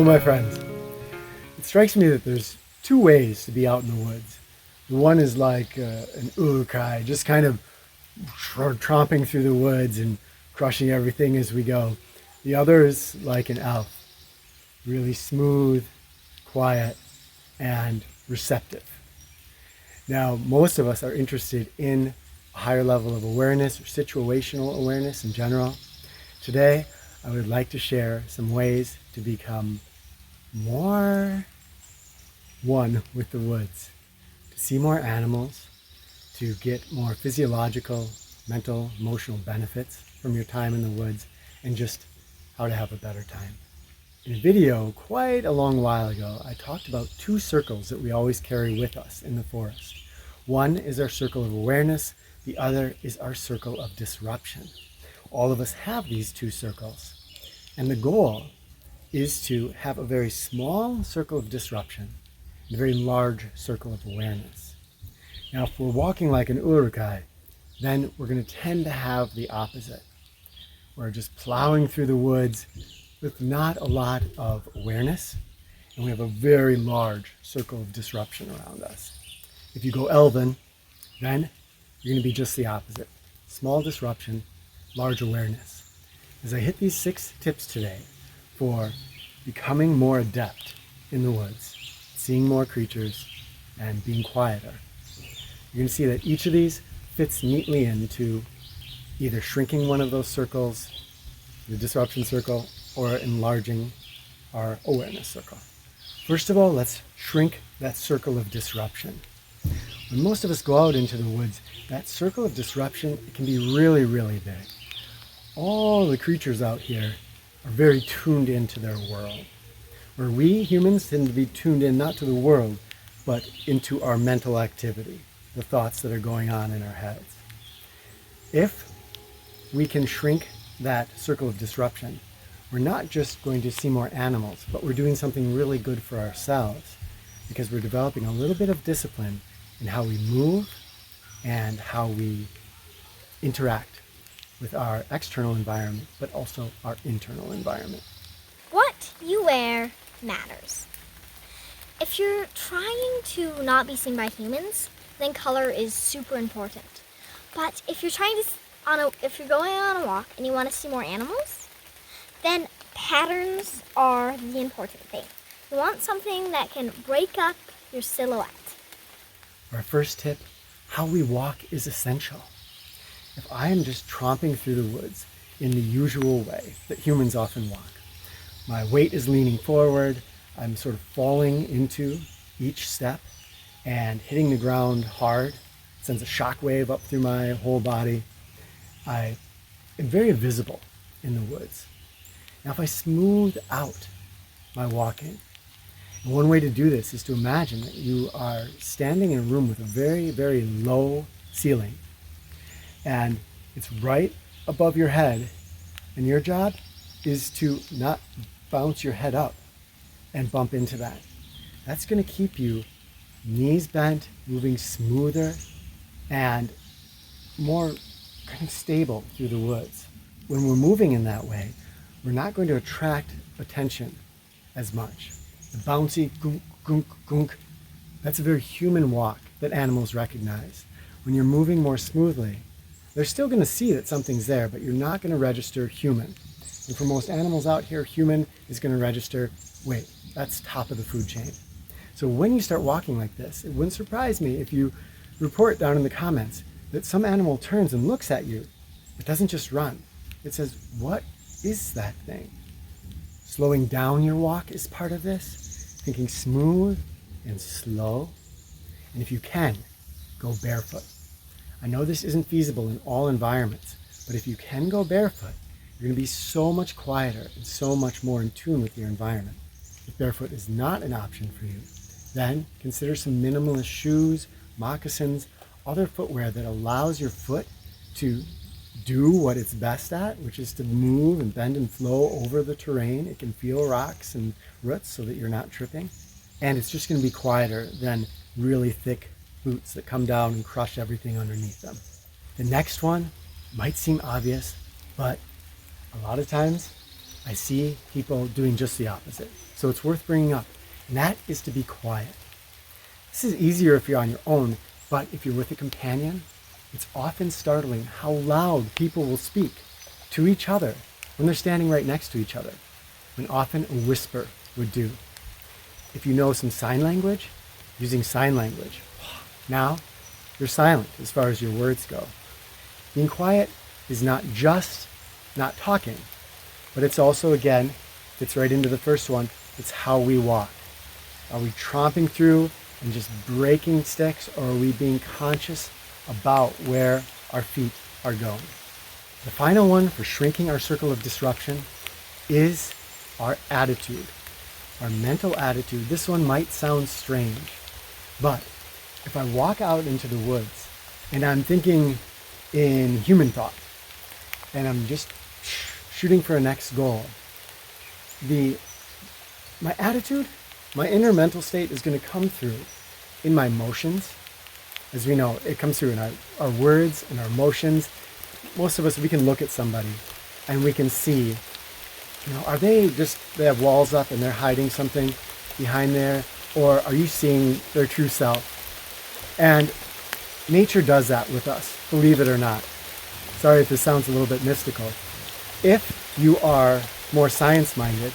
my friends. It strikes me that there's two ways to be out in the woods. The one is like an urukai, just kind of tromping through the woods and crushing everything as we go. The other is like an elf, really smooth, quiet, and receptive. Now, most of us are interested in a higher level of awareness or situational awareness in general. Today, I would like to share some ways to become more one with the woods, to see more animals, to get more physiological, mental, emotional benefits from your time in the woods, and just how to have a better time. In a video quite a long while ago, I talked about two circles that we always carry with us in the forest. One is our circle of awareness, the other is our circle of disruption. All of us have these two circles, and the goal is to have a very small circle of disruption and a very large circle of awareness. Now, if we're walking like an urukai, then we're going to tend to have the opposite. We're just plowing through the woods with not a lot of awareness, and we have a very large circle of disruption around us. If you go elven, then you're going to be just the opposite. Small disruption, large awareness. As I hit these 6 tips today for becoming more adept in the woods, seeing more creatures, and being quieter, you're going to see that each of these fits neatly into either shrinking one of those circles, the disruption circle, or enlarging our awareness circle. First of all, let's shrink that circle of disruption. When most of us go out into the woods, that circle of disruption, it can be really, really big. All the creatures out here are very tuned into their world, where we humans tend to be tuned in not to the world, but into our mental activity, the thoughts that are going on in our heads. If we can shrink that circle of disruption, we're not just going to see more animals, but we're doing something really good for ourselves, because we're developing a little bit of discipline in how we move and how we interact with our external environment, but also our internal environment. What you wear matters. If you're trying to not be seen by humans, then color is super important. But if you're if you're going on a walk and you want to see more animals, then patterns are the important thing. You want something that can break up your silhouette. Our first tip, how we walk is essential. If I am just tromping through the woods in the usual way that humans often walk, my weight is leaning forward, I'm sort of falling into each step and hitting the ground hard, it sends a shock wave up through my whole body. I am very visible in the woods. Now, if I smooth out my walking, one way to do this is to imagine that you are standing in a room with a very, very low ceiling, and it's right above your head, and your job is to not bounce your head up and bump into that. That's going to keep you knees bent, moving smoother and more kind of stable through the woods. When we're moving in that way, we're not going to attract attention as much. The bouncy gunk, gunk, gunk, that's a very human walk that animals recognize. When you're moving more smoothly, they're still going to see that something's there, but you're not going to register human. And for most animals out here, human is going to register, wait, that's top of the food chain. So when you start walking like this, it wouldn't surprise me if you report down in the comments that some animal turns and looks at you. It doesn't just run. It says, what is that thing? Slowing down your walk is part of this. Thinking smooth and slow. And if you can, go barefoot. I know this isn't feasible in all environments, but if you can go barefoot, you're going to be so much quieter and so much more in tune with your environment. If barefoot is not an option for you, then consider some minimalist shoes, moccasins, other footwear that allows your foot to do what it's best at, which is to move and bend and flow over the terrain. It can feel rocks and roots so that you're not tripping. And it's just going to be quieter than really thick boots that come down and crush everything underneath them. The next one might seem obvious, but a lot of times I see people doing just the opposite. so it's worth bringing up, and that is to be quiet. This is easier if you're on your own, but if you're with a companion, it's often startling how loud people will speak to each other when they're standing right next to each other, when often a whisper would do. If you know some sign language, using sign language. Now, you're silent as far as your words go. Being quiet is not just not talking, but it's also, again, fits right into the first one, it's how we walk. Are we tromping through and just breaking sticks, or are we being conscious about where our feet are going? The final one for shrinking our circle of disruption is our attitude, our mental attitude. This one might sound strange, but if I walk out into the woods and I'm thinking in human thought and I'm just shooting for a next goal, my attitude, my inner mental state is going to come through in my motions. As we know, it comes through in our words and our emotions. Most of us, we can look at somebody and we can see, are they have walls up and they're hiding something behind there? Or are you seeing their true self? And nature does that with us, believe it or not. Sorry if this sounds a little bit mystical. If you are more science-minded,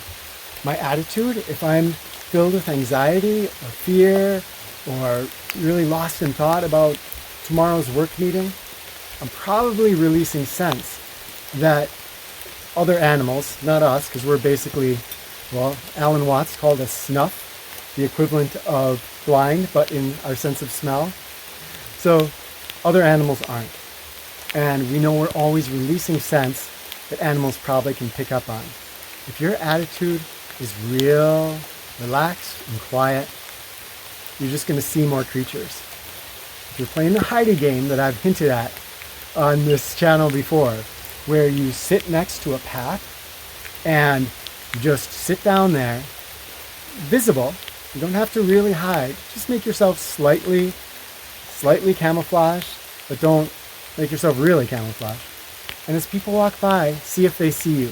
my attitude, if I'm filled with anxiety or fear or really lost in thought about tomorrow's work meeting, I'm probably releasing sense that other animals, not us, because we're basically, Alan Watts called us snuff, the equivalent of blind, but in our sense of smell. So other animals aren't. And we know we're always releasing sense that animals probably can pick up on. If your attitude is real, relaxed, and quiet, you're just going to see more creatures. If you're playing the hidey game that I've hinted at on this channel before, where you sit next to a path and just sit down there, visible, you don't have to really hide, just make yourself slightly camouflaged, but don't make yourself really camouflaged. And as people walk by, see if they see you.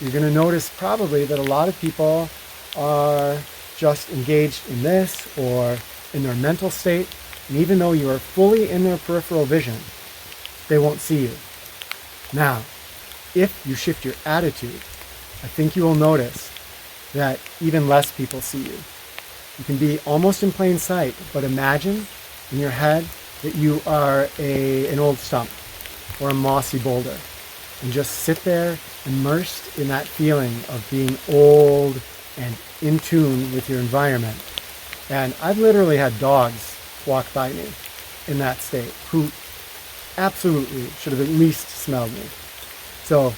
You're going to notice probably that a lot of people are just engaged in this or in their mental state, and even though you are fully in their peripheral vision, they won't see you. Now, if you shift your attitude, I think you will notice that even less people see you. You can be almost in plain sight, but imagine in your head that you are an old stump or a mossy boulder, and just sit there immersed in that feeling of being old and in tune with your environment. And I've literally had dogs walk by me in that state who absolutely should have at least smelled me. So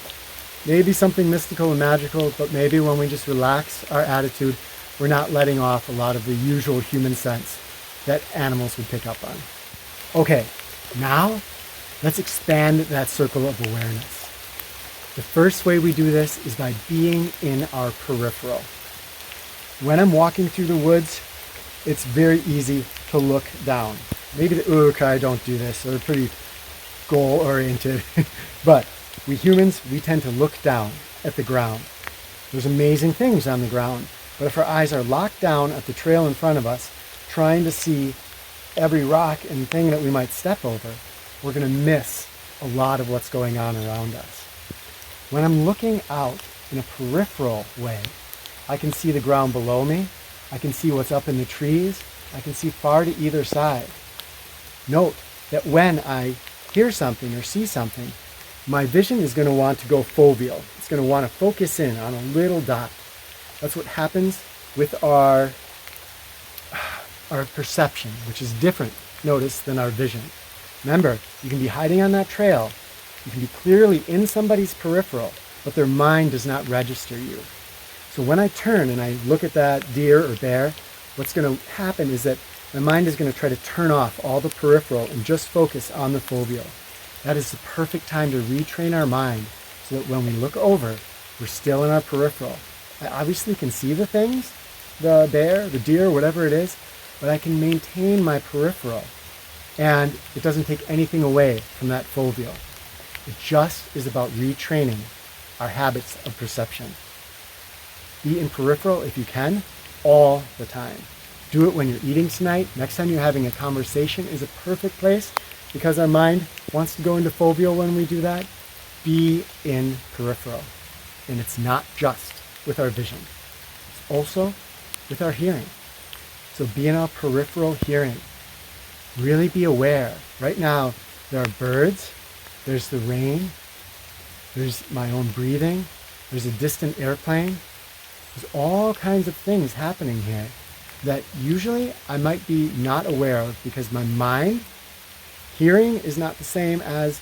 maybe something mystical and magical, but maybe when we just relax our attitude, we're not letting off a lot of the usual human sense that animals would pick up on. Okay, now let's expand that circle of awareness. The first way we do this is by being in our peripheral. When I'm walking through the woods, it's very easy to look down. Maybe the urukai don't do this, they're pretty goal-oriented, but we humans, we tend to look down at the ground. There's amazing things on the ground, but if our eyes are locked down at the trail in front of us, trying to see every rock and thing that we might step over, we're going to miss a lot of what's going on around us. When I'm looking out in a peripheral way, I can see the ground below me, I can see what's up in the trees, I can see far to either side. Note that when I hear something or see something, my vision is going to want to go foveal. It's going to want to focus in on a little dot. That's what happens with our perception, which is different, notice, than our vision. Remember, you can be hiding on that trail. You can be clearly in somebody's peripheral, but their mind does not register you. So when I turn and I look at that deer or bear, what's going to happen is that my mind is going to try to turn off all the peripheral and just focus on the foveal. That is the perfect time to retrain our mind so that when we look over, we're still in our peripheral. I obviously can see the things, the bear, the deer, whatever it is, but I can maintain my peripheral. And it doesn't take anything away from that foveal. It just is about retraining our habits of perception. Be in peripheral if you can, all the time. Do it when you're eating tonight. Next time you're having a conversation is a perfect place because our mind wants to go into foveal when we do that. Be in peripheral. And it's not just with our vision. It's also with our hearing. So be in our peripheral hearing. Really be aware. Right now, there are birds, there's the rain, there's my own breathing, there's a distant airplane. There's all kinds of things happening here that usually I might be not aware of because my mind, hearing is not the same as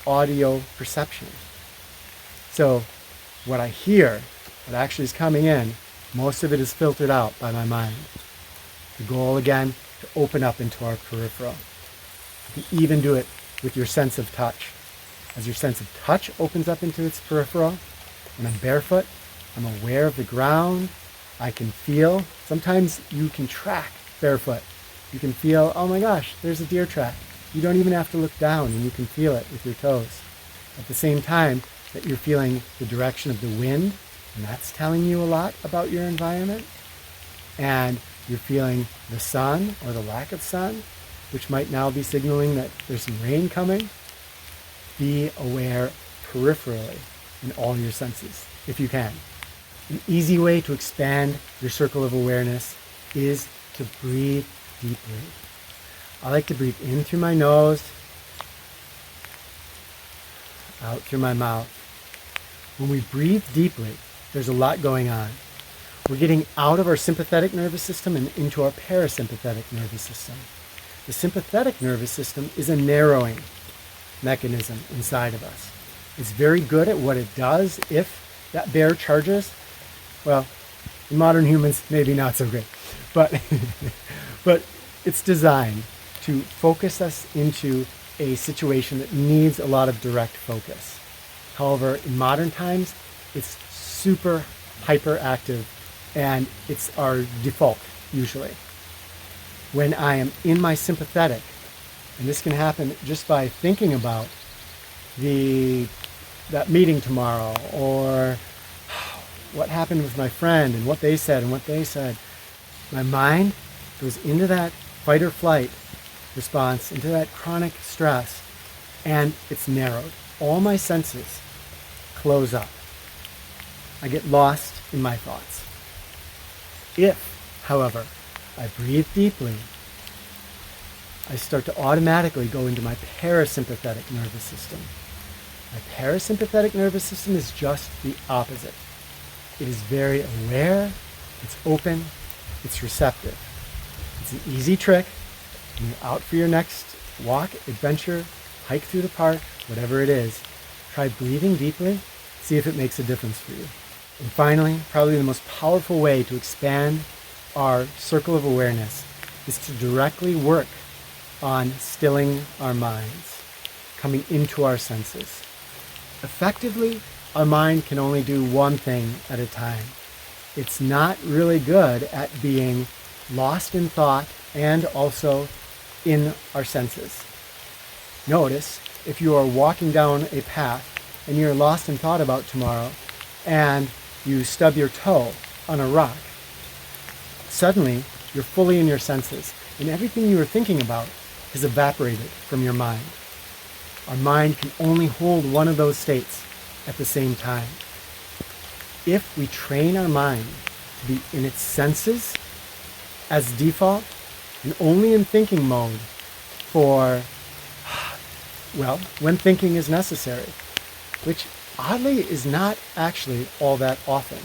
audio perception. So what I hear, what actually is coming in, most of it is filtered out by my mind. The goal again, to open up into our peripheral. You can even do it with your sense of touch. As your sense of touch opens up into its peripheral, when I'm barefoot, I'm aware of the ground. I can feel. Sometimes you can track barefoot. You can feel, oh my gosh, there's a deer track. You don't even have to look down and you can feel it with your toes. At the same time that you're feeling the direction of the wind, and that's telling you a lot about your environment. And you're feeling the sun or the lack of sun, which might now be signaling that there's some rain coming. Be aware peripherally in all your senses, if you can. An easy way to expand your circle of awareness is to breathe deeply. I like to breathe in through my nose, out through my mouth. When we breathe deeply, there's a lot going on. We're getting out of our sympathetic nervous system and into our parasympathetic nervous system. The sympathetic nervous system is a narrowing mechanism inside of us. It's very good at what it does if that bear charges. Well, in modern humans, maybe not so great. But, but it's designed to focus us into a situation that needs a lot of direct focus. However, in modern times, it's super hyperactive and it's our default usually. When I am in my sympathetic, and this can happen just by thinking about that meeting tomorrow or what happened with my friend and what they said and what they said. My mind goes into that fight or flight response, into that chronic stress, and it's narrowed. All my senses close up. I get lost in my thoughts. If, however, I breathe deeply, I start to automatically go into my parasympathetic nervous system. My parasympathetic nervous system is just the opposite. It is very aware, it's open, it's receptive. It's an easy trick. When you're out for your next walk, adventure, hike through the park, whatever it is, try breathing deeply, see if it makes a difference for you. And finally, probably the most powerful way to expand our circle of awareness is to directly work on stilling our minds, coming into our senses. Effectively, our mind can only do one thing at a time. It's not really good at being lost in thought and also in our senses. Notice if you are walking down a path and you're lost in thought about tomorrow and you stub your toe on a rock, suddenly you're fully in your senses and everything you were thinking about has evaporated from your mind. Our mind can only hold one of those states at the same time. If we train our mind to be in its senses as default and only in thinking mode for, well, when thinking is necessary, which oddly is not actually all that often.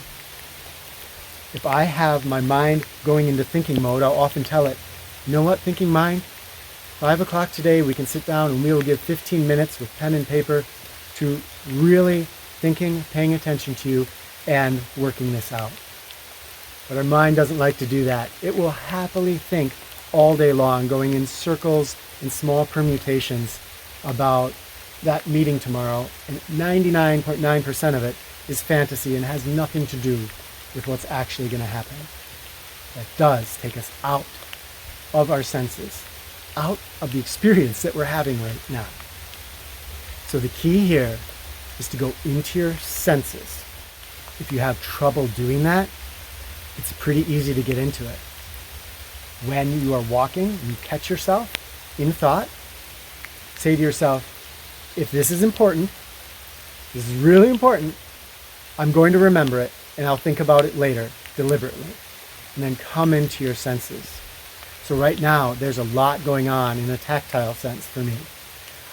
If I have my mind going into thinking mode, I'll often tell it, you know what, thinking mind, 5 o'clock today we can sit down and we will give 15 minutes with pen and paper to really thinking, paying attention to you, and working this out. But our mind doesn't like to do that. It will happily think all day long, going in circles and small permutations about that meeting tomorrow, and 99.9% of it is fantasy and has nothing to do with what's actually going to happen. That does take us out of our senses, out of the experience that we're having right now. So the key here is to go into your senses. if you have trouble doing that, it's pretty easy to get into it. When you are walking and you catch yourself in thought, say to yourself, if this is important, this is really important, I'm going to remember it and I'll think about it later deliberately. And then come into your senses. So right now, there's a lot going on in a tactile sense for me.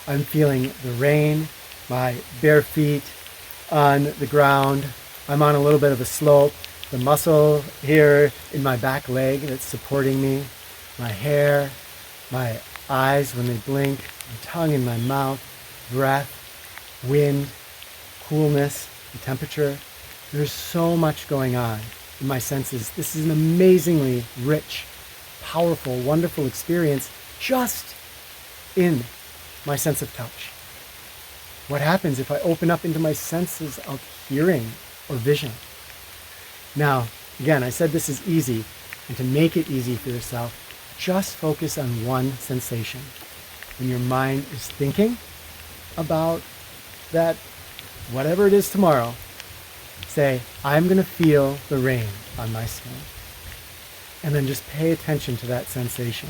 I'm feeling the rain, my bare feet on the ground. I'm on a little bit of a slope. The muscle here in my back leg that's supporting me, my hair, my eyes when they blink, my tongue in my mouth, breath, wind, coolness, the temperature. There's so much going on in my senses. This is an amazingly rich, powerful, wonderful experience just in my sense of touch. What happens if I open up into my senses of hearing or vision? Now, again, I said this is easy, and to make it easy for yourself, just focus on one sensation. When your mind is thinking about that, whatever it is tomorrow, say, I'm going to feel the rain on my skin. And then just pay attention to that sensation.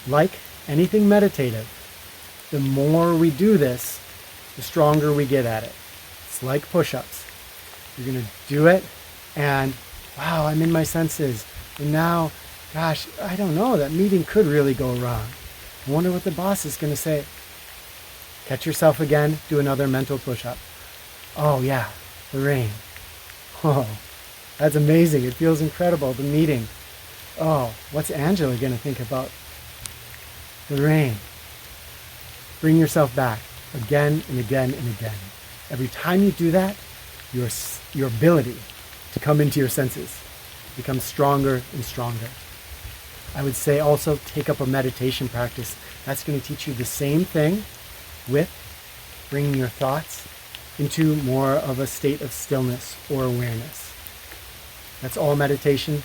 Like anything meditative, the more we do this, the stronger we get at it. It's like push-ups. You're going to do it, and wow, I'm in my senses. And now, gosh, I don't know, that meeting could really go wrong. I wonder what the boss is going to say. Catch yourself again, do another mental push-up. Oh yeah, the rain. Oh, that's amazing. It feels incredible, the meeting. Oh, what's Angela going to think about the rain? Bring yourself back again and again and again. Every time you do that, your ability to come into your senses becomes stronger and stronger. I would say also take up a meditation practice. That's going to teach you the same thing with bringing your thoughts into more of a state of stillness or awareness. That's all meditation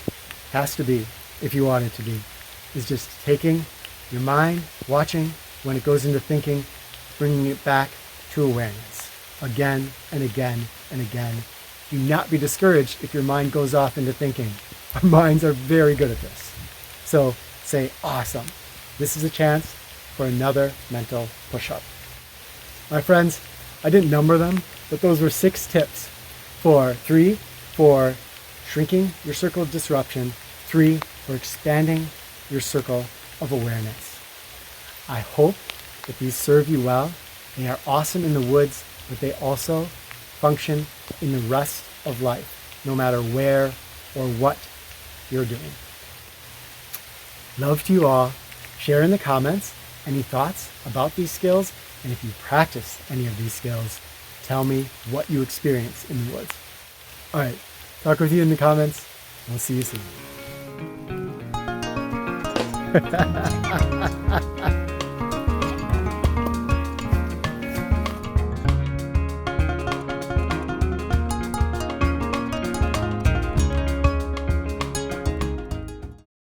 has to be, if you want it to be, is just taking your mind, watching when it goes into thinking, bringing it back to awareness again and again and again. Do not be discouraged if your mind goes off into thinking. Our minds are very good at this. So say, awesome. This is a chance for another mental push-up. My friends, I didn't number them, but those were 6 tips. 3 for shrinking your circle of disruption. 3 for expanding your circle of awareness. I hope that these serve you well. They are awesome in the woods, but they also function in the rest of life, no matter where or what you're doing. Love to you all. Share in the comments any thoughts about these skills, and if you practice any of these skills, tell me what you experience in the woods. All right, talk with you in the comments. We'll see you soon.